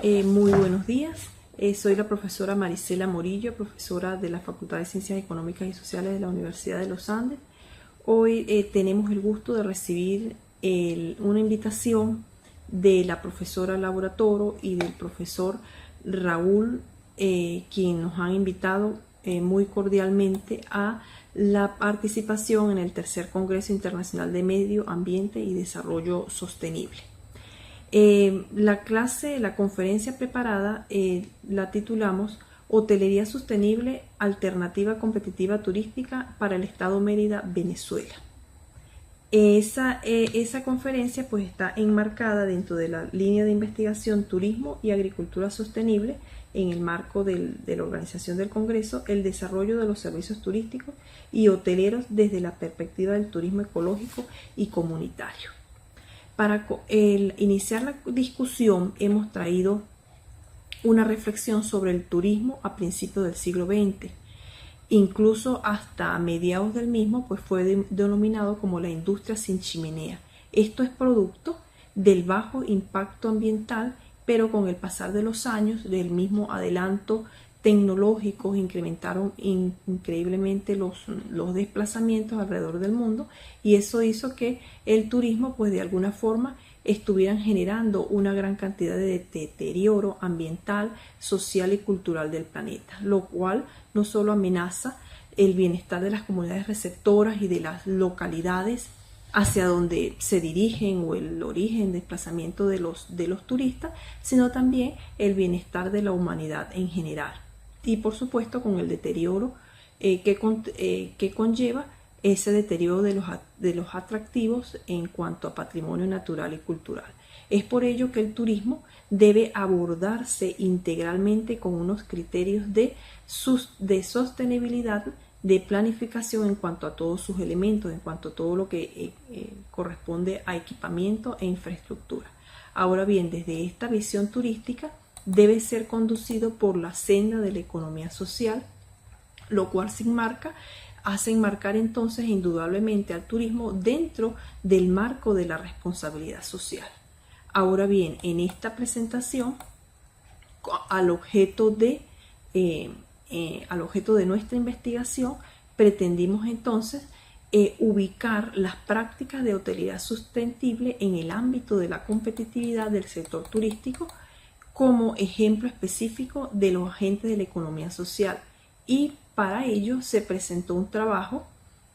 Muy buenos días. Soy la profesora Marisela Morillo, profesora de la Facultad de Ciencias Económicas y Sociales de la Universidad de los Andes. Hoy tenemos el gusto de recibir una invitación de la profesora Laura Toro y del profesor Raúl, quien nos han invitado muy cordialmente a la participación en el tercer Congreso Internacional de Medio Ambiente y Desarrollo Sostenible. La conferencia preparada la titulamos Hotelería Sostenible, Alternativa Competitiva Turística para el Estado Mérida, Venezuela. Esa conferencia pues está enmarcada dentro de la línea de investigación Turismo y Agricultura Sostenible en el marco de la organización del Congreso, el desarrollo de los servicios turísticos y hoteleros desde la perspectiva del turismo ecológico y comunitario. Para iniciar la discusión hemos traído una reflexión sobre el turismo a principios del siglo XX. Incluso hasta mediados del mismo pues fue denominado como la industria sin chimenea. Esto es producto del bajo impacto ambiental, pero con el pasar de los años, del mismo adelanto tecnológicos, incrementaron increíblemente los desplazamientos alrededor del mundo, y eso hizo que el turismo pues de alguna forma estuvieran generando una gran cantidad de deterioro ambiental, social y cultural del planeta, lo cual no solo amenaza el bienestar de las comunidades receptoras y de las localidades hacia donde se dirigen o el origen, desplazamiento de los turistas, sino también el bienestar de la humanidad en general. Y por supuesto con el deterioro que conlleva ese deterioro de los atractivos en cuanto a patrimonio natural y cultural. Es por ello que el turismo debe abordarse integralmente con unos criterios de sostenibilidad, de planificación en cuanto a todos sus elementos, en cuanto a todo lo que corresponde a equipamiento e infraestructura. Ahora bien, desde esta visión turística debe ser conducido por la senda de la economía social, lo cual hace enmarcar entonces indudablemente al turismo dentro del marco de la responsabilidad social. Ahora bien, en esta presentación, al objeto de nuestra investigación, pretendimos entonces ubicar las prácticas de hotelería sostenible en el ámbito de la competitividad del sector turístico como ejemplo específico de los agentes de la economía social, y para ello se presentó un trabajo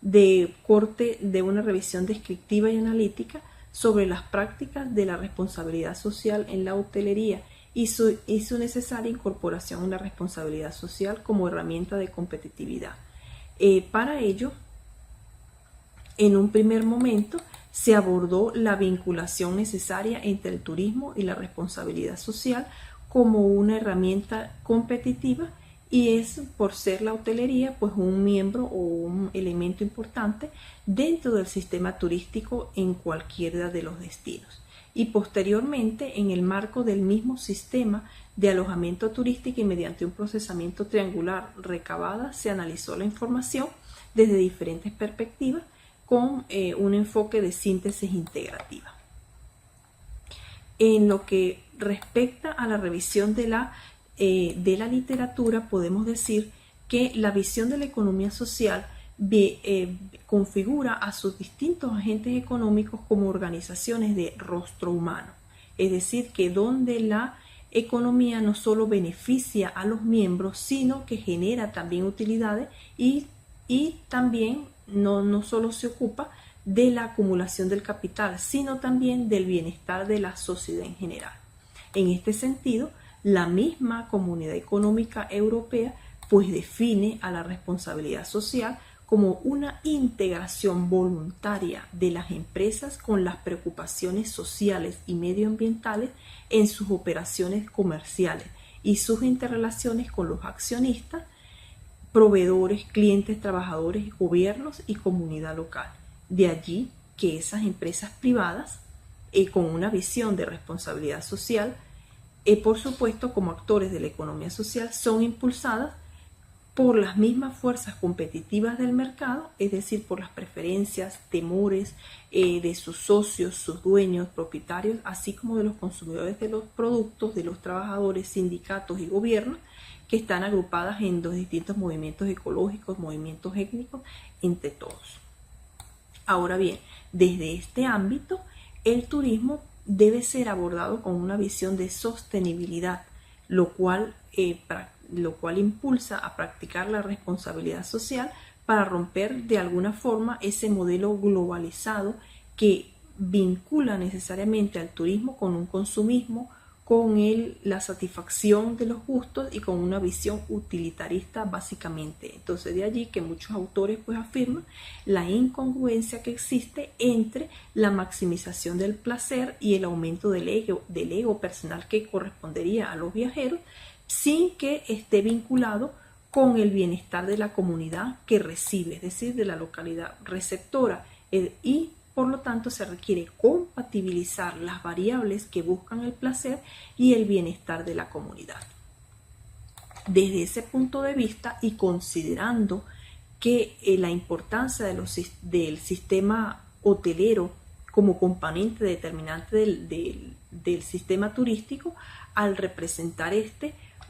de corte de una revisión descriptiva y analítica sobre las prácticas de la responsabilidad social en la hotelería y su necesaria incorporación en la responsabilidad social como herramienta de competitividad. Para ello, en un primer momento, se abordó la vinculación necesaria entre el turismo y la responsabilidad social como una herramienta competitiva, y es por ser la hotelería pues un miembro o un elemento importante dentro del sistema turístico en cualquiera de los destinos. Y posteriormente, en el marco del mismo sistema de alojamiento turístico y mediante un procesamiento triangular recabada, se analizó la información desde diferentes perspectivas con un enfoque de síntesis integrativa. En lo que respecta a la revisión de la literatura, podemos decir que la visión de la economía social configura a sus distintos agentes económicos como organizaciones de rostro humano, es decir, que donde la economía no solo beneficia a los miembros, sino que genera también utilidades y también no solo se ocupa de la acumulación del capital, sino también del bienestar de la sociedad en general. En este sentido, la misma Comunidad Económica Europea pues define a la responsabilidad social como una integración voluntaria de las empresas con las preocupaciones sociales y medioambientales en sus operaciones comerciales y sus interrelaciones con los accionistas, proveedores, clientes, trabajadores, gobiernos y comunidad local. De allí que esas empresas privadas, con una visión de responsabilidad social, por supuesto como actores de la economía social, son impulsadas por las mismas fuerzas competitivas del mercado, es decir, por las preferencias, temores de sus socios, sus dueños, propietarios, así como de los consumidores de los productos, de los trabajadores, sindicatos y gobiernos, que están agrupadas en los distintos movimientos ecológicos, movimientos étnicos, entre todos. Ahora bien, desde este ámbito, el turismo debe ser abordado con una visión de sostenibilidad, lo cual impulsa a practicar la responsabilidad social para romper de alguna forma ese modelo globalizado que vincula necesariamente al turismo con un consumismo, con la satisfacción de los gustos y con una visión utilitarista básicamente. Entonces de allí que muchos autores pues afirman la incongruencia que existe entre la maximización del placer y el aumento del ego personal que correspondería a los viajeros, sin que esté vinculado con el bienestar de la comunidad que recibe, es decir, de la localidad receptora, y por lo tanto se requiere compatibilizar las variables que buscan el placer y el bienestar de la comunidad. Desde ese punto de vista y considerando que la importancia del sistema hotelero como componente determinante del sistema turístico, al representar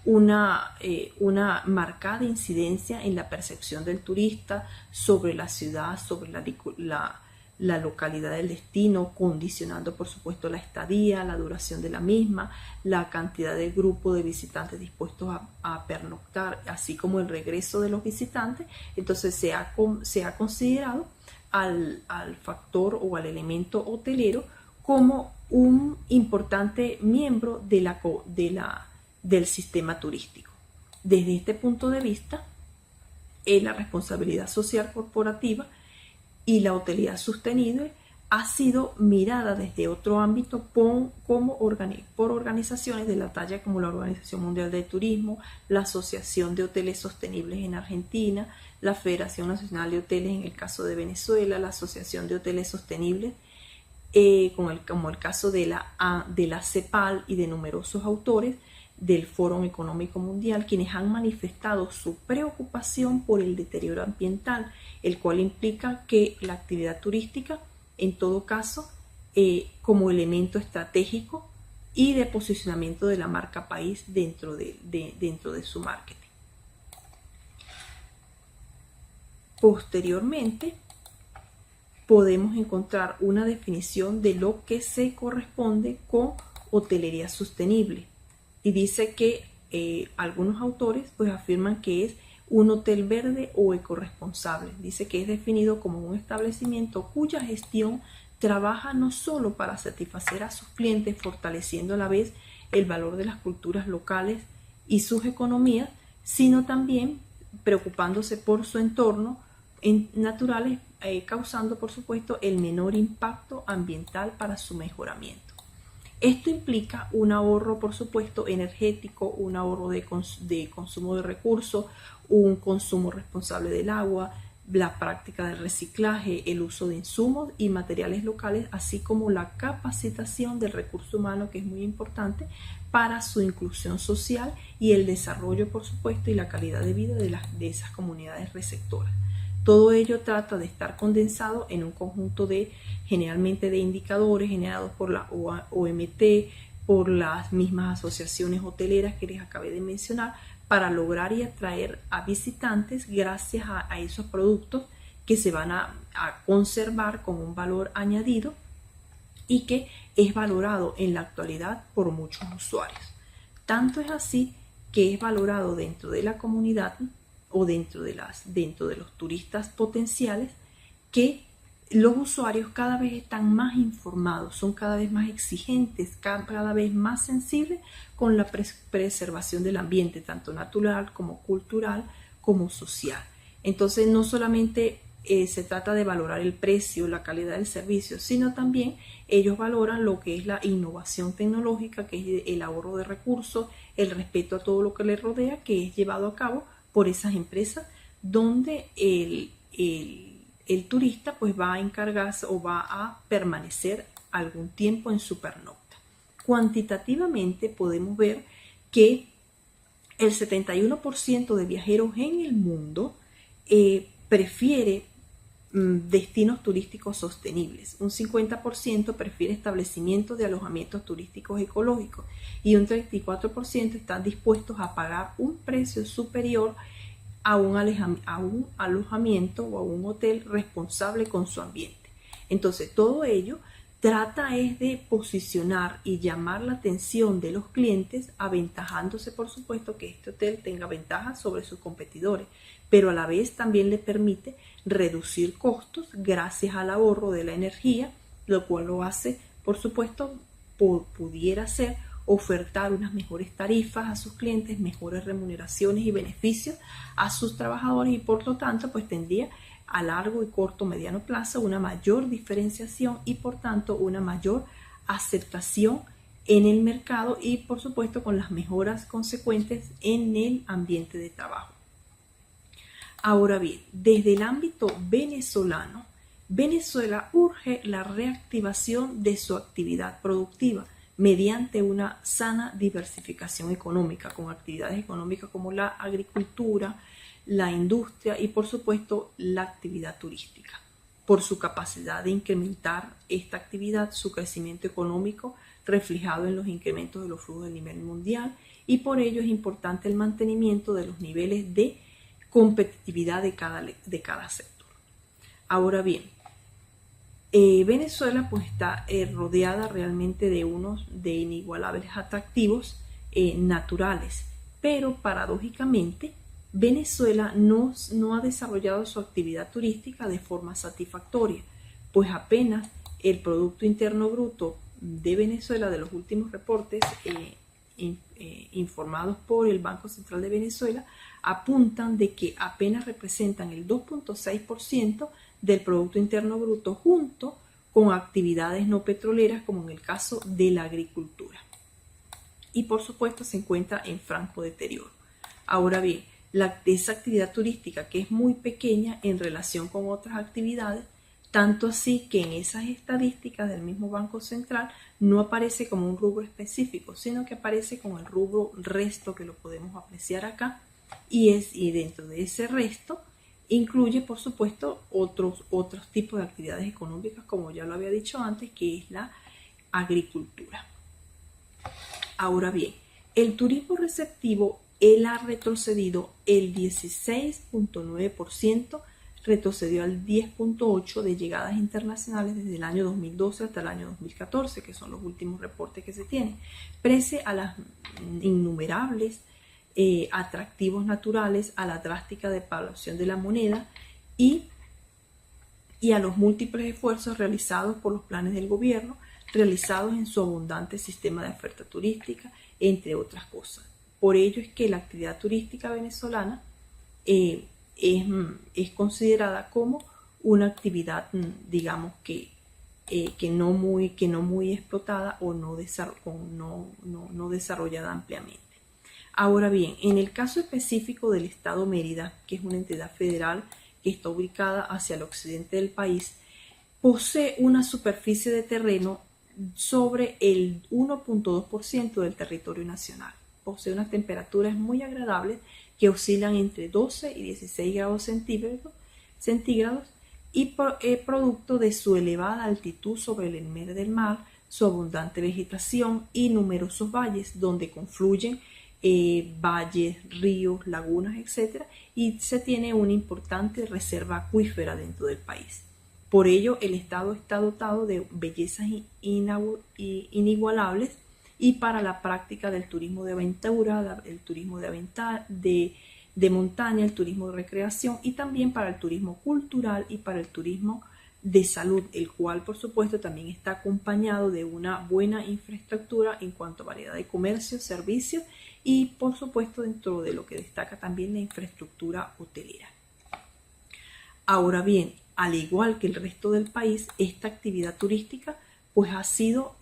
una marcada incidencia en la percepción del turista sobre la ciudad, sobre la localidad del destino, condicionando por supuesto la estadía, la duración de la misma, la cantidad de grupo de visitantes dispuestos a pernoctar, así como el regreso de los visitantes. Entonces se ha considerado al factor o al elemento hotelero como un importante miembro del sistema turístico. Desde este punto de vista, la responsabilidad social corporativa y la hotelería sostenible ha sido mirada desde otro ámbito por organizaciones de la talla como la Organización Mundial de Turismo, la Asociación de Hoteles Sostenibles en Argentina, la Federación Nacional de Hoteles en el caso de Venezuela, la Asociación de Hoteles Sostenibles, como el caso de la CEPAL y de numerosos autores del Foro Económico Mundial, quienes han manifestado su preocupación por el deterioro ambiental, el cual implica que la actividad turística, en todo caso, como elemento estratégico y de posicionamiento de la marca país dentro de su marketing. Posteriormente, podemos encontrar una definición de lo que se corresponde con hotelería sostenible. Y dice que algunos autores pues afirman que es un hotel verde o ecorresponsable. Dice que es definido como un establecimiento cuya gestión trabaja no solo para satisfacer a sus clientes, fortaleciendo a la vez el valor de las culturas locales y sus economías, sino también preocupándose por su entorno naturales, causando por supuesto el menor impacto ambiental para su mejoramiento. Esto implica un ahorro, por supuesto, energético, un ahorro de consumo de recursos, un consumo responsable del agua, la práctica del reciclaje, el uso de insumos y materiales locales, así como la capacitación del recurso humano, que es muy importante para su inclusión social y el desarrollo, por supuesto, y la calidad de vida de esas comunidades receptoras. Todo ello trata de estar condensado en un conjunto generalmente de indicadores generados por la OMT, por las mismas asociaciones hoteleras que les acabé de mencionar, para lograr y atraer a visitantes gracias a esos productos que se van a conservar con un valor añadido y que es valorado en la actualidad por muchos usuarios. Tanto es así que es valorado dentro de la comunidad o dentro de los turistas potenciales, que los usuarios cada vez están más informados, son cada vez más exigentes, cada vez más sensibles con la preservación del ambiente, tanto natural como cultural como social. Entonces no solamente se trata de valorar el precio, la calidad del servicio, sino también ellos valoran lo que es la innovación tecnológica, que es el ahorro de recursos, el respeto a todo lo que les rodea, que es llevado a cabo por esas empresas donde el turista pues va a encargarse o va a permanecer algún tiempo en su pernocta. Cuantitativamente podemos ver que el 71% de viajeros en el mundo prefiere destinos turísticos sostenibles, un 50% prefiere establecimientos de alojamientos turísticos ecológicos y un 34% están dispuestos a pagar un precio superior a un alojamiento o a un hotel responsable con su ambiente. Entonces, todo ello trata es de posicionar y llamar la atención de los clientes, aventajándose, por supuesto, que este hotel tenga ventajas sobre sus competidores, pero a la vez también le permite reducir costos gracias al ahorro de la energía, lo cual lo hace, por supuesto, pudiera ser ofertar unas mejores tarifas a sus clientes, mejores remuneraciones y beneficios a sus trabajadores y por lo tanto pues tendría a largo y corto mediano plazo una mayor diferenciación y por tanto una mayor aceptación en el mercado y por supuesto con las mejoras consecuentes en el ambiente de trabajo. Ahora bien, desde el ámbito venezolano, Venezuela urge la reactivación de su actividad productiva mediante una sana diversificación económica, con actividades económicas como la agricultura, la industria y por supuesto la actividad turística. Por su capacidad de incrementar esta actividad, su crecimiento económico reflejado en los incrementos de los flujos a nivel mundial y por ello es importante el mantenimiento de los niveles de competitividad de cada sector. Ahora bien, Venezuela pues está rodeada realmente de inigualables atractivos naturales, pero paradójicamente Venezuela no ha desarrollado su actividad turística de forma satisfactoria, pues apenas el Producto Interno Bruto de Venezuela de los últimos reportes informados por el Banco Central de Venezuela apuntan de que apenas representan el 2.6% del Producto Interno Bruto junto con actividades no petroleras como en el caso de la agricultura. Y por supuesto se encuentra en franco deterioro. Ahora bien, esa actividad turística que es muy pequeña en relación con otras actividades, tanto así que en esas estadísticas del mismo Banco Central no aparece como un rubro específico, sino que aparece como el rubro resto que lo podemos apreciar acá y dentro de ese resto incluye por supuesto otros tipos de actividades económicas como ya lo había dicho antes, que es la agricultura. Ahora bien, el turismo receptivo él ha retrocedido el 16.9%, retrocedió al 10.8% de llegadas internacionales desde el año 2012 hasta el año 2014, que son los últimos reportes que se tienen, pese a las innumerables atractivos naturales, a la drástica devaluación de la moneda y a los múltiples esfuerzos realizados por los planes del gobierno, realizados en su abundante sistema de oferta turística, entre otras cosas. Por ello es que la actividad turística venezolana es considerada como una actividad, digamos que no muy explotada o no desarrollada ampliamente. Ahora bien, en el caso específico del Estado Mérida, que es una entidad federal que está ubicada hacia el occidente del país, posee una superficie de terreno sobre el 1.2% del territorio nacional. Posee unas temperaturas muy agradables que oscilan entre 12 y 16 grados centígrados y producto de su elevada altitud sobre el nivel del mar, su abundante vegetación y numerosos valles donde confluyen valles, ríos, lagunas, etc. Y se tiene una importante reserva acuífera dentro del país. Por ello, el estado está dotado de bellezas inigualables y para la práctica del turismo de aventura, el turismo de montaña, el turismo de recreación y también para el turismo cultural y para el turismo de salud, el cual por supuesto también está acompañado de una buena infraestructura en cuanto a variedad de comercio, servicios y por supuesto dentro de lo que destaca también la infraestructura hotelera. Ahora bien, al igual que el resto del país, esta actividad turística pues ha sido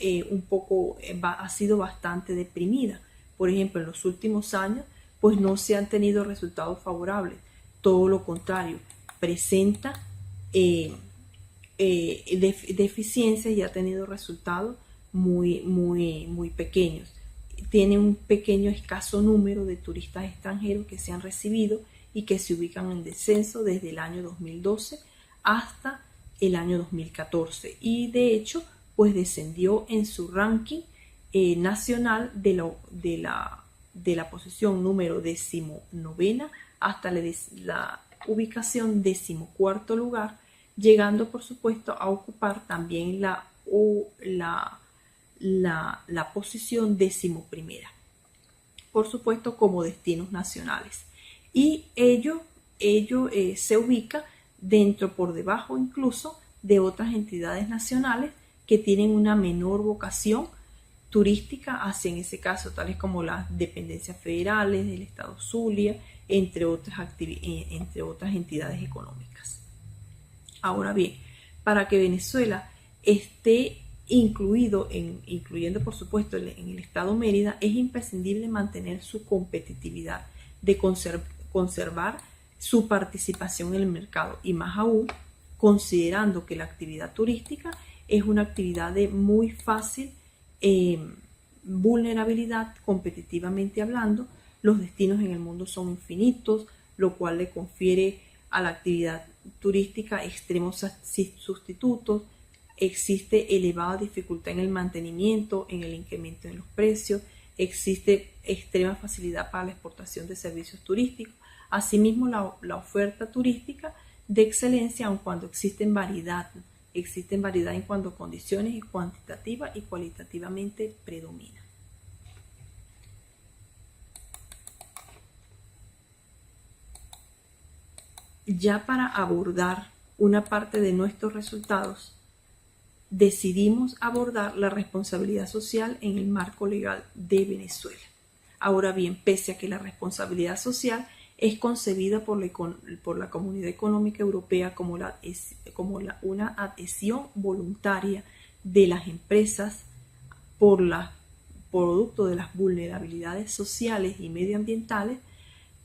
bastante deprimida. Por ejemplo, en los últimos años pues no se han tenido resultados favorables, todo lo contrario, presenta deficiencias y ha tenido resultados muy pequeños. tiene un pequeño escaso número de turistas extranjeros que se han recibido y que se ubican en descenso desde el año 2012 hasta el año 2014, y de hecho pues descendió en su ranking nacional de la posición número 19 hasta la ubicación 14º lugar, llegando por supuesto a ocupar también la posición 11ª, por supuesto como destinos nacionales, y ello se ubica por debajo incluso de otras entidades nacionales que tienen una menor vocación turística hacia, en ese caso, tales como las dependencias federales del estado Zulia, entre otras entidades económicas. Ahora bien, para que Venezuela esté incluyendo por supuesto en el estado Mérida, es imprescindible mantener su competitividad, de conservar su participación en el mercado, y más aún considerando que la actividad turística es una actividad de muy fácil vulnerabilidad competitivamente hablando. Los destinos en el mundo son infinitos, lo cual le confiere a la actividad turística extremos sustitutos. Existe elevada dificultad en el mantenimiento, en el incremento de los precios, existe extrema facilidad para la exportación de servicios turísticos. Asimismo, la oferta turística de excelencia, aun cuando existen variedad en cuanto a condiciones, y cuantitativa y cualitativamente predomina. Ya para abordar una parte de nuestros resultados, decidimos abordar la responsabilidad social en el marco legal de Venezuela. Ahora bien, pese a que la responsabilidad social es concebida por la Comunidad Económica Europea como una adhesión voluntaria de las empresas producto de las vulnerabilidades sociales y medioambientales,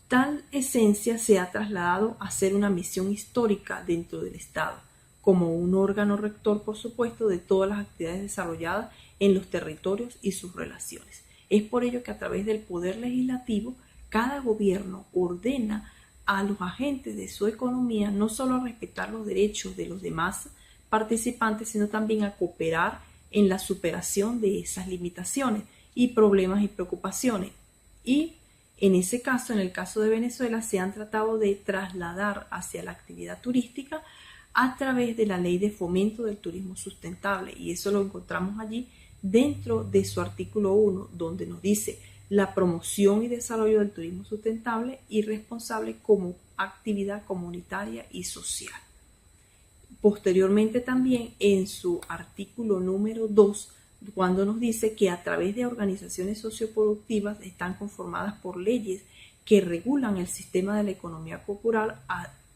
tal esencia se ha trasladado a ser una misión histórica dentro del Estado, como un órgano rector, por supuesto, de todas las actividades desarrolladas en los territorios y sus relaciones. Es por ello que a través del Poder Legislativo, cada gobierno ordena a los agentes de su economía no solo a respetar los derechos de los demás participantes, sino también a cooperar en la superación de esas limitaciones y problemas y preocupaciones. Y en ese caso, en el caso de Venezuela, se han tratado de trasladar hacia la actividad turística a través de la Ley de Fomento del Turismo Sustentable, y eso lo encontramos allí dentro de su artículo 1, donde nos dice la promoción y desarrollo del turismo sustentable y responsable como actividad comunitaria y social. Posteriormente también en su artículo número 2, cuando nos dice que a través de organizaciones socioproductivas están conformadas por leyes que regulan el sistema de la economía popular,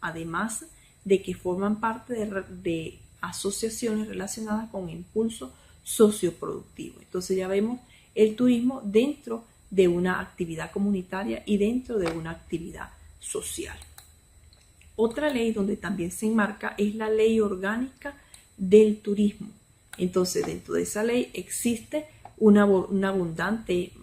además de que forman parte de asociaciones relacionadas con impulso socioproductivo. Entonces ya vemos el turismo dentro de una actividad comunitaria y dentro de una actividad social. Otra ley donde también se enmarca es la Ley Orgánica del Turismo. Entonces, dentro de esa ley existe un abundante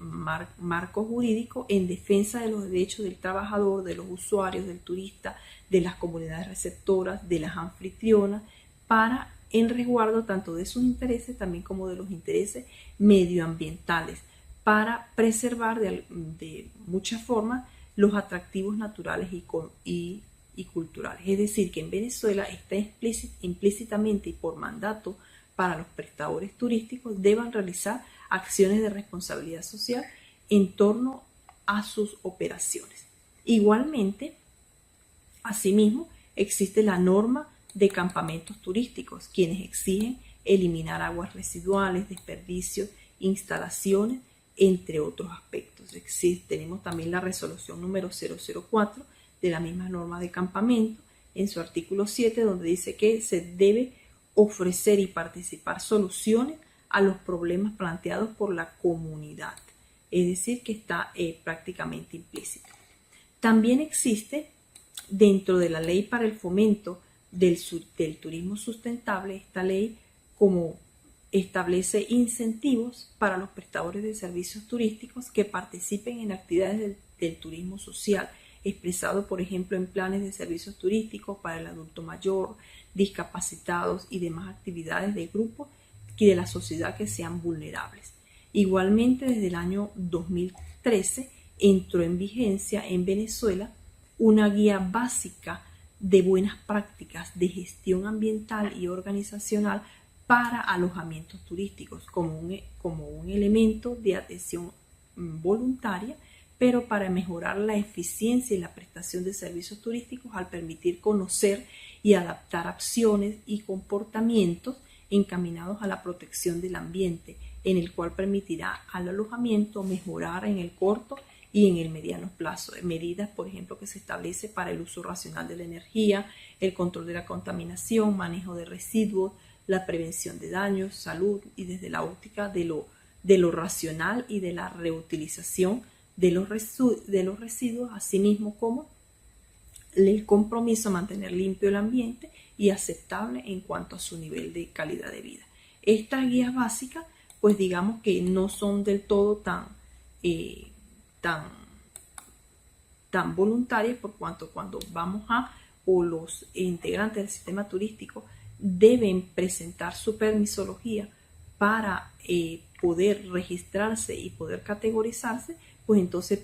marco jurídico en defensa de los derechos del trabajador, de los usuarios, del turista, de las comunidades receptoras, de las anfitrionas, para en resguardo tanto de sus intereses también como de los intereses medioambientales, para preservar de muchas formas los atractivos naturales y culturales. Es decir, que en Venezuela está implícitamente y por mandato para los prestadores turísticos deban realizar acciones de responsabilidad social en torno a sus operaciones. Igualmente, asimismo, existe la norma de campamentos turísticos, quienes exigen eliminar aguas residuales, desperdicios, instalaciones, entre otros aspectos. Tenemos también la resolución número 004 de la misma norma de campamento, en su artículo 7, donde dice que se debe ofrecer y participar soluciones a los problemas planteados por la comunidad. Es decir, que está prácticamente implícito. También existe dentro de la ley para el fomento del turismo sustentable, esta ley como establece incentivos para los prestadores de servicios turísticos que participen en actividades del turismo social, expresado por ejemplo en planes de servicios turísticos para el adulto mayor, discapacitados y demás actividades de grupos y de la sociedad que sean vulnerables. Igualmente, desde el año 2013 entró en vigencia en Venezuela una guía básica de buenas prácticas de gestión ambiental y organizacional para alojamientos turísticos como un elemento de atención voluntaria, pero para mejorar la eficiencia y la prestación de servicios turísticos al permitir conocer y adaptar acciones y comportamientos encaminados a la protección del ambiente, en el cual permitirá al alojamiento mejorar en el corto y en el mediano plazo. Medidas, por ejemplo, que se establece para el uso racional de la energía, el control de la contaminación, manejo de residuos, la prevención de daños, salud, y desde la óptica de lo racional y de la reutilización de los residuos, asimismo como el compromiso a mantener limpio el ambiente y aceptable en cuanto a su nivel de calidad de vida. Estas guías básicas, pues digamos que no son del todo tan voluntarias, por cuanto cuando vamos o los integrantes del sistema turístico deben presentar su permisología para poder registrarse y poder categorizarse, pues entonces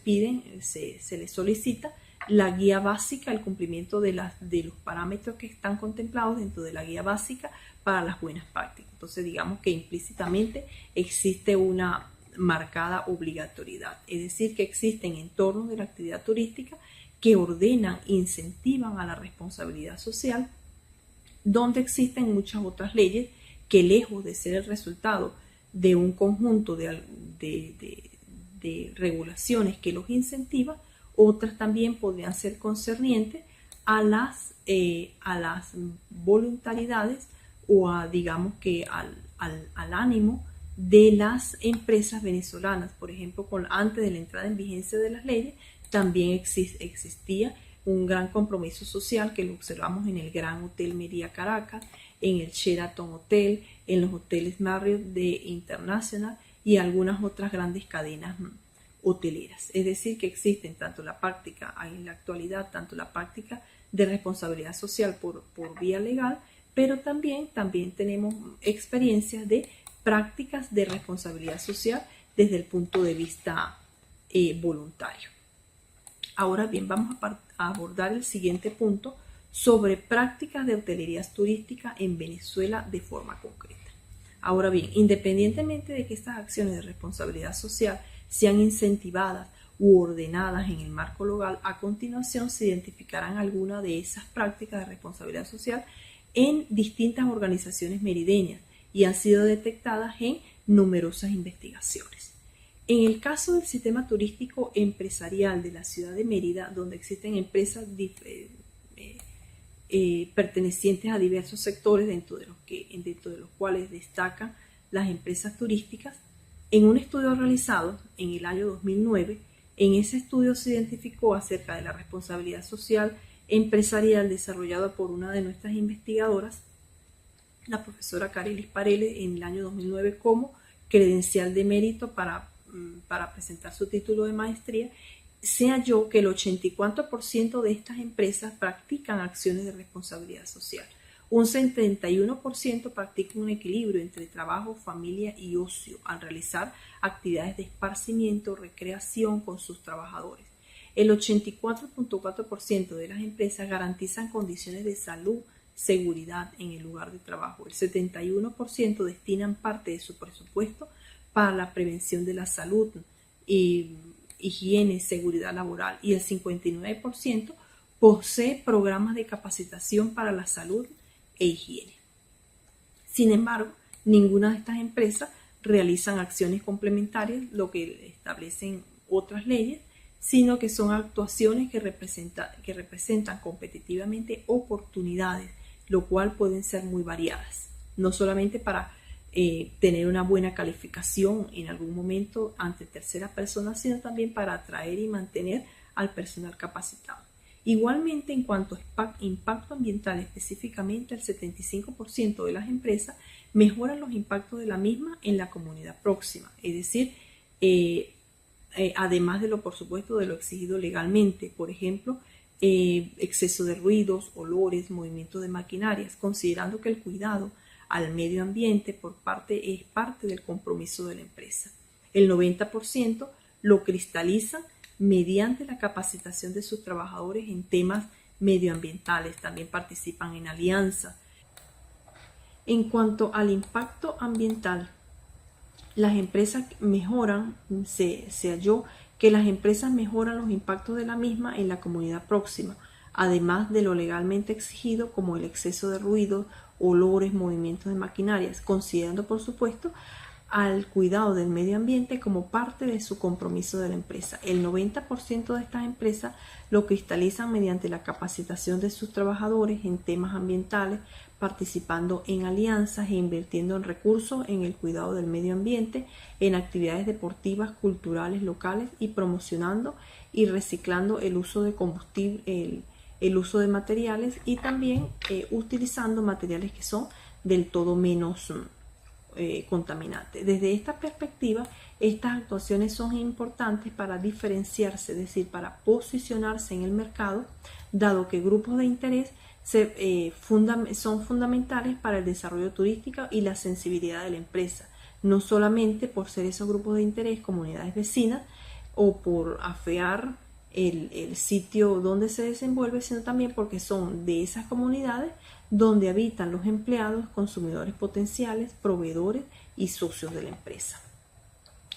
se les solicita la guía básica, el cumplimiento de los parámetros que están contemplados dentro de la guía básica para las buenas prácticas. Entonces digamos que implícitamente existe una marcada obligatoriedad, es decir, que existen entornos de la actividad turística que ordenan, incentivan a la responsabilidad social, donde existen muchas otras leyes que, lejos de ser el resultado de un conjunto de regulaciones que los incentivan, otras también podrían ser concernientes a las voluntariedades o digamos que al ánimo de las empresas venezolanas. Por ejemplo, antes de la entrada en vigencia de las leyes, también existía un gran compromiso social que lo observamos en el Gran Hotel Meliá Caracas, en el Sheraton Hotel, en los hoteles Marriott de International y algunas otras grandes cadenas hoteleras. Es decir, que existen tanto la práctica en la actualidad, tanto la práctica de responsabilidad social por vía legal, pero también tenemos experiencias de prácticas de responsabilidad social desde el punto de vista voluntario. Ahora bien, vamos a abordar el siguiente punto sobre prácticas de hotelería turística en Venezuela de forma concreta. Ahora bien, independientemente de que estas acciones de responsabilidad social sean incentivadas u ordenadas en el marco legal, a continuación se identificarán algunas de esas prácticas de responsabilidad social en distintas organizaciones merideñas y han sido detectadas en numerosas investigaciones. En el caso del sistema turístico empresarial de la ciudad de Mérida, donde existen empresas pertenecientes a diversos sectores, dentro de los cuales destacan las empresas turísticas, en un estudio realizado en el año 2009, en ese estudio se identificó acerca de la responsabilidad social empresarial desarrollada por una de nuestras investigadoras, la profesora Carelis Pareles, en el año 2009 como credencial de mérito para presentar su título de maestría. Se halló que el 84% de estas empresas practican acciones de responsabilidad social. Un 71% practica un equilibrio entre trabajo, familia y ocio al realizar actividades de esparcimiento, recreación con sus trabajadores. El 84.4% de las empresas garantizan condiciones de salud, seguridad en el lugar de trabajo. El 71% destinan parte de su presupuesto para la prevención de la salud, higiene, seguridad laboral, y el 59% posee programas de capacitación para la salud e higiene. Sin embargo, ninguna de estas empresas realizan acciones complementarias, lo que establecen otras leyes, sino que son actuaciones que representan competitivamente oportunidades, lo cual pueden ser muy variadas, no solamente para tener una buena calificación en algún momento ante terceras personas, sino también para atraer y mantener al personal capacitado. Igualmente, en cuanto a impacto ambiental, específicamente el 75% de las empresas mejoran los impactos de la misma en la comunidad próxima, es decir, además de por supuesto, de lo exigido legalmente, por ejemplo, exceso de ruidos, olores, movimientos de maquinarias, considerando que el cuidado al medio ambiente es parte del compromiso de la empresa. El 90% lo cristaliza mediante la capacitación de sus trabajadores en temas medioambientales. También participan en alianzas. En cuanto al impacto ambiental, las empresas mejoran, se halló que las empresas mejoran los impactos de la misma en la comunidad próxima, además de lo legalmente exigido como el exceso de ruido, olores, movimientos de maquinarias, considerando por supuesto al cuidado del medio ambiente como parte de su compromiso de la empresa. El 90% de estas empresas lo cristalizan mediante la capacitación de sus trabajadores en temas ambientales, participando en alianzas e invirtiendo en recursos en el cuidado del medio ambiente, en actividades deportivas, culturales, locales y promocionando y reciclando el uso de combustible, el uso de materiales y también utilizando materiales que son del todo menos contaminantes. Desde esta perspectiva, estas actuaciones son importantes para diferenciarse, es decir, para posicionarse en el mercado, dado que grupos de interés son fundamentales para el desarrollo turístico y la sensibilidad de la empresa, no solamente por ser esos grupos de interés, comunidades vecinas, o por afear el sitio donde se desenvuelve, sino también porque son de esas comunidades donde habitan los empleados, consumidores potenciales, proveedores y socios de la empresa.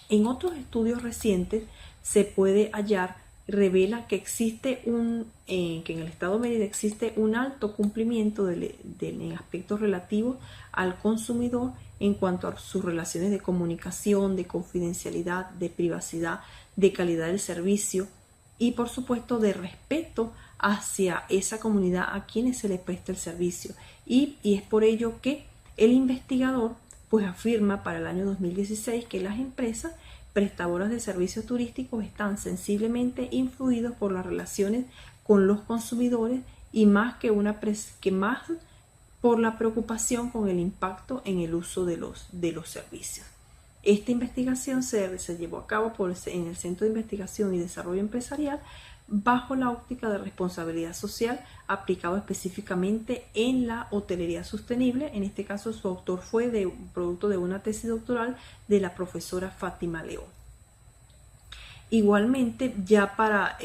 En otros estudios recientes se puede hallar, revela que existe que en el estado Mérida existe un alto cumplimiento en aspectos relativos al consumidor en cuanto a sus relaciones de comunicación, de confidencialidad, de privacidad, de calidad del servicio y por supuesto de respeto hacia esa comunidad a quienes se les presta el servicio. Y es por ello que el investigador pues afirma para el año 2016 que las empresas prestadoras de servicios turísticos están sensiblemente influidos por las relaciones con los consumidores y más por la preocupación con el impacto en el uso de los servicios. Esta investigación se llevó a cabo en el Centro de Investigación y Desarrollo Empresarial bajo la óptica de responsabilidad social aplicado específicamente en la hotelería sostenible. En este caso su autor fue producto de una tesis doctoral de la profesora Fátima León. Igualmente ya para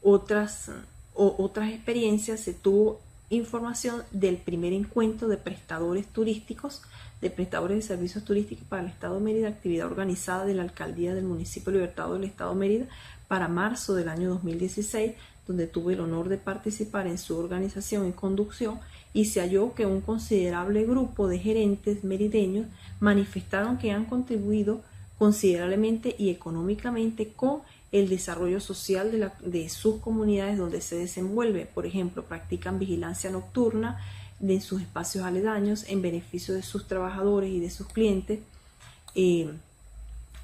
otras experiencias se tuvo información del primer encuentro de prestadores turísticos, de prestadores de servicios turísticos para el Estado de Mérida, actividad organizada de la Alcaldía del Municipio Libertador del Estado de Mérida para marzo del año 2016, donde tuve el honor de participar en su organización y conducción, y se halló que un considerable grupo de gerentes merideños manifestaron que han contribuido considerablemente y económicamente con el desarrollo social de sus comunidades donde se desenvuelve. Por ejemplo, practican vigilancia nocturna de sus espacios aledaños en beneficio de sus trabajadores y de sus clientes,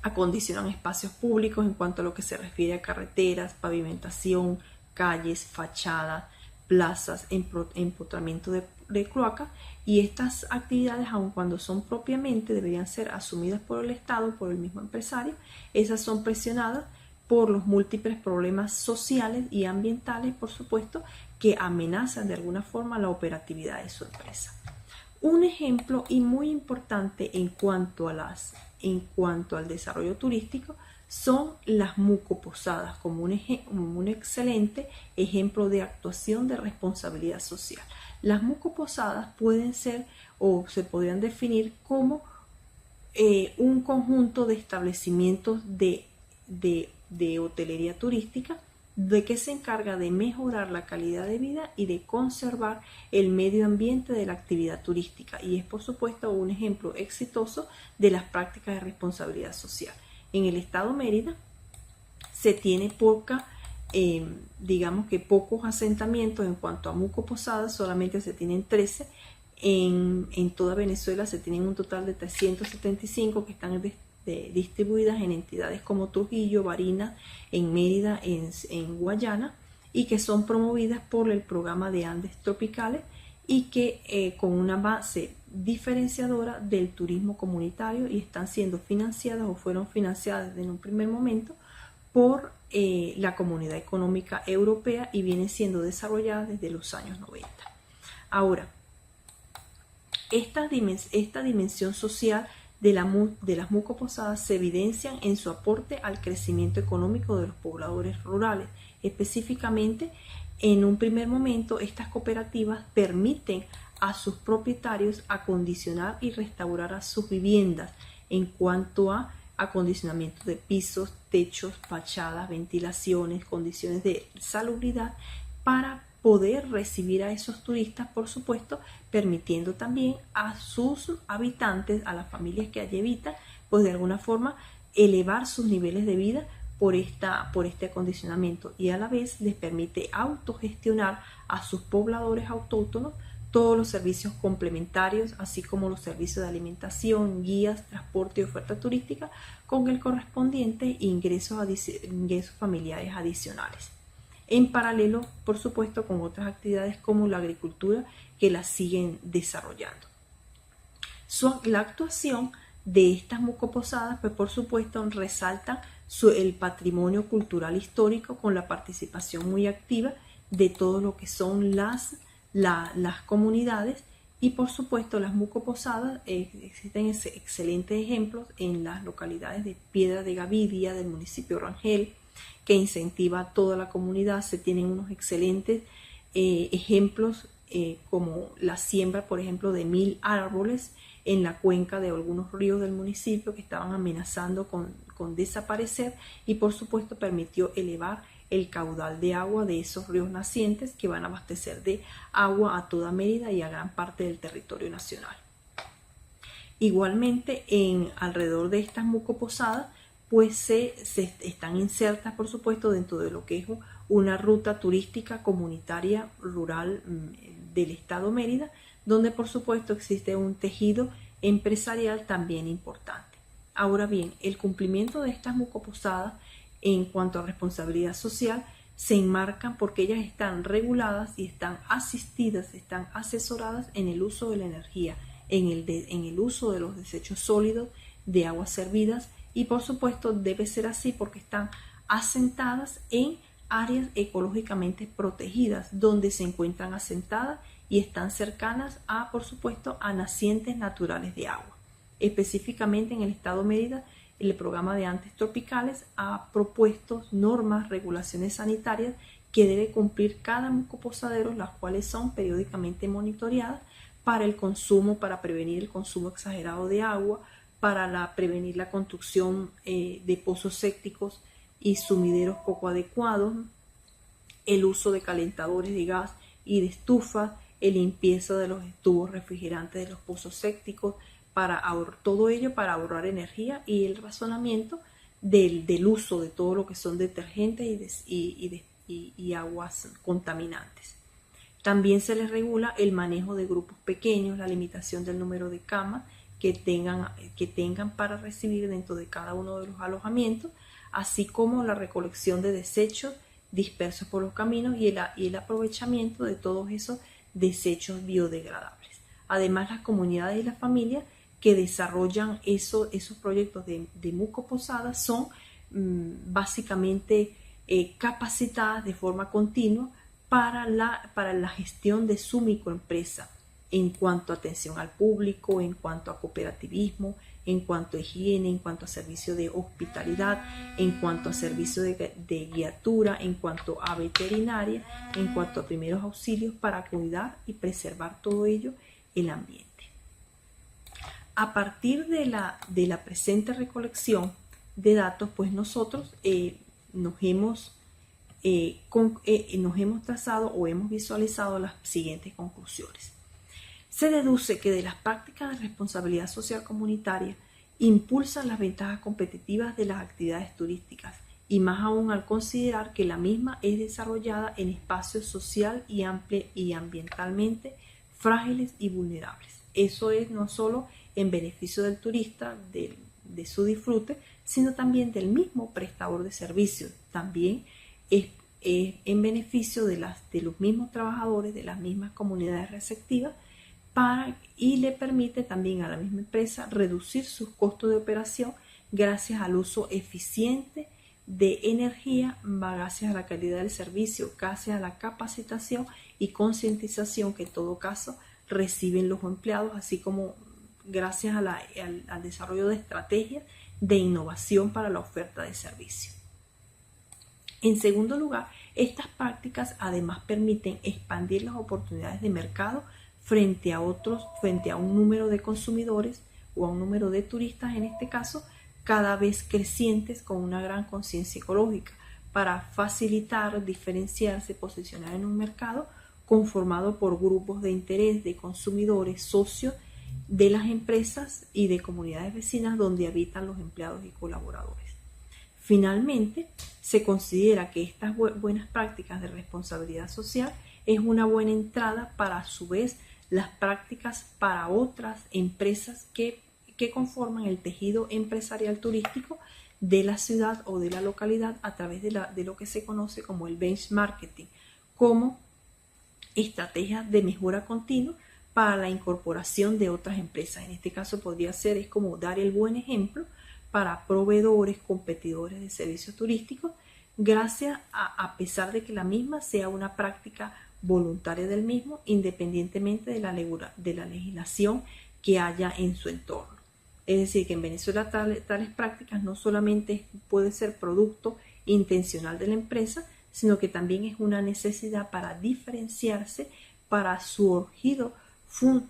acondicionan espacios públicos en cuanto a lo que se refiere a carreteras, pavimentación, calles, fachadas, plazas, empotramiento de cloacas, y estas actividades, aun cuando son propiamente, deberían ser asumidas por el Estado, por el mismo empresario, esas son presionadas por los múltiples problemas sociales y ambientales, por supuesto, que amenazan de alguna forma la operatividad de su empresa. Un ejemplo y muy importante en cuanto al desarrollo turístico son las mucoposadas, como un excelente ejemplo de actuación de responsabilidad social. Las mucoposadas pueden ser o se podrían definir como un conjunto de establecimientos de hotelería turística de que se encarga de mejorar la calidad de vida y de conservar el medio ambiente de la actividad turística, y es por supuesto un ejemplo exitoso de las prácticas de responsabilidad social. En el estado Mérida se tiene pocos asentamientos en cuanto a mucoposadas, solamente se tienen 13. En toda Venezuela se tienen un total de 375 que están distribuidas en entidades como Trujillo, Barinas, en Mérida, en Guayana, y que son promovidas por el programa de Andes Tropicales y que con una base diferenciadora del turismo comunitario y están siendo financiadas o fueron financiadas en un primer momento por la Comunidad Económica Europea y vienen siendo desarrolladas desde los años 90. Ahora, esta dimensión social de las mucoposadas se evidencian en su aporte al crecimiento económico de los pobladores rurales. Específicamente, en un primer momento, estas cooperativas permiten a sus propietarios acondicionar y restaurar a sus viviendas en cuanto a acondicionamiento de pisos, techos, fachadas, ventilaciones, condiciones de salubridad para poder recibir a esos turistas, por supuesto, permitiendo también a sus habitantes, a las familias que allí habitan, pues de alguna forma elevar sus niveles de vida por este acondicionamiento, y a la vez les permite autogestionar a sus pobladores autóctonos todos los servicios complementarios, así como los servicios de alimentación, guías, transporte y oferta turística, con el correspondiente ingresos familiares adicionales. En paralelo, por supuesto, con otras actividades como la agricultura que las siguen desarrollando. La actuación de estas mucoposadas, pues por supuesto, resalta el patrimonio cultural histórico con la participación muy activa de todo lo que son las comunidades, y por supuesto las mucoposadas existen excelentes ejemplos en las localidades de Piedra de Gaviria del municipio Rangel, que incentiva a toda la comunidad. Se tienen unos excelentes ejemplos como la siembra, por ejemplo, de 1000 árboles en la cuenca de algunos ríos del municipio que estaban amenazando con desaparecer, y por supuesto permitió elevar el caudal de agua de esos ríos nacientes que van a abastecer de agua a toda Mérida y a gran parte del territorio nacional. Igualmente, alrededor de estas mucoposadas, pues se están insertas, por supuesto, dentro de lo que es una ruta turística comunitaria rural del estado Mérida, donde por supuesto existe un tejido empresarial también importante. Ahora bien, el cumplimiento de estas mucoposadas en cuanto a responsabilidad social se enmarcan porque ellas están reguladas y están asistidas, están asesoradas en el uso de la energía, en el uso de los desechos sólidos, de aguas servidas, y por supuesto debe ser así porque están asentadas en áreas ecológicamente protegidas donde se encuentran asentadas y están cercanas a, por supuesto, a nacientes naturales de agua. Específicamente en el estado Mérida, el programa de Andes Tropicales ha propuesto normas, regulaciones sanitarias que debe cumplir cada mucoposadero, las cuales son periódicamente monitoreadas para el consumo, para prevenir el consumo exagerado de agua, para prevenir la construcción de pozos sépticos y sumideros poco adecuados, el uso de calentadores de gas y de estufas, la limpieza de los tubos refrigerantes de los pozos sépticos, todo ello para ahorrar energía, y el razonamiento del uso de todo lo que son detergentes y aguas contaminantes. También se les regula el manejo de grupos pequeños, la limitación del número de camas que tengan para recibir dentro de cada uno de los alojamientos, así como la recolección de desechos dispersos por los caminos y el aprovechamiento de todos esos desechos biodegradables. Además, las comunidades y las familias que desarrollan esos proyectos de mucoposadas son básicamente capacitadas de forma continua para la gestión de su microempresa en cuanto a atención al público, en cuanto a cooperativismo, en cuanto a higiene, en cuanto a servicio de hospitalidad, en cuanto a servicio de guiatura, en cuanto a veterinaria, en cuanto a primeros auxilios para cuidar y preservar todo ello, el ambiente. A partir de la presente recolección de datos, pues nosotros nos hemos trazado o hemos visualizado las siguientes conclusiones. Se deduce que de las prácticas de responsabilidad social comunitaria impulsan las ventajas competitivas de las actividades turísticas, y más aún al considerar que la misma es desarrollada en espacios social y ambientalmente frágiles y vulnerables. Eso es no solo en beneficio del turista, de su disfrute, sino también del mismo prestador de servicios. También es en beneficio de los mismos trabajadores, de las mismas comunidades receptivas, y le permite también a la misma empresa reducir sus costos de operación gracias al uso eficiente de energía, gracias a la calidad del servicio, gracias a la capacitación y concientización que en todo caso reciben los empleados, así como gracias al desarrollo de estrategias de innovación para la oferta de servicio. En segundo lugar, estas prácticas además permiten expandir las oportunidades de mercado frente a un número de consumidores o a un número de turistas, en este caso, cada vez crecientes con una gran conciencia ecológica, para facilitar, diferenciarse, posicionar en un mercado conformado por grupos de interés de consumidores, socios de las empresas y de comunidades vecinas donde habitan los empleados y colaboradores. Finalmente, se considera que estas buenas prácticas de responsabilidad social es una buena entrada para, a su vez, las prácticas para otras empresas que conforman el tejido empresarial turístico de la ciudad o de la localidad a través de lo que se conoce como el benchmarking, como estrategias de mejora continua para la incorporación de otras empresas. En este caso podría ser, es como dar el buen ejemplo para proveedores, competidores de servicios turísticos, gracias a pesar de que la misma sea una práctica voluntaria del mismo, independientemente de la legislación que haya en su entorno. Es decir, que en Venezuela tales prácticas no solamente puede ser producto intencional de la empresa, sino que también es una necesidad para diferenciarse, para su urgido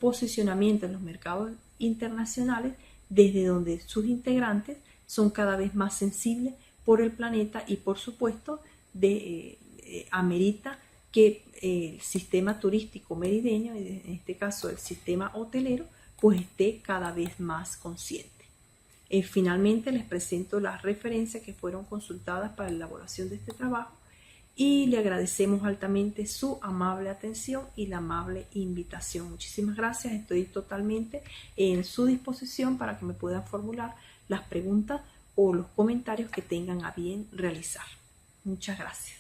posicionamiento en los mercados internacionales, desde donde sus integrantes son cada vez más sensibles por el planeta y, por supuesto, amerita que el sistema turístico merideño, en este caso el sistema hotelero, pues esté cada vez más consciente. Finalmente les presento las referencias que fueron consultadas para la elaboración de este trabajo y le agradecemos altamente su amable atención y la amable invitación. Muchísimas gracias, estoy totalmente en su disposición para que me puedan formular las preguntas o los comentarios que tengan a bien realizar. Muchas gracias.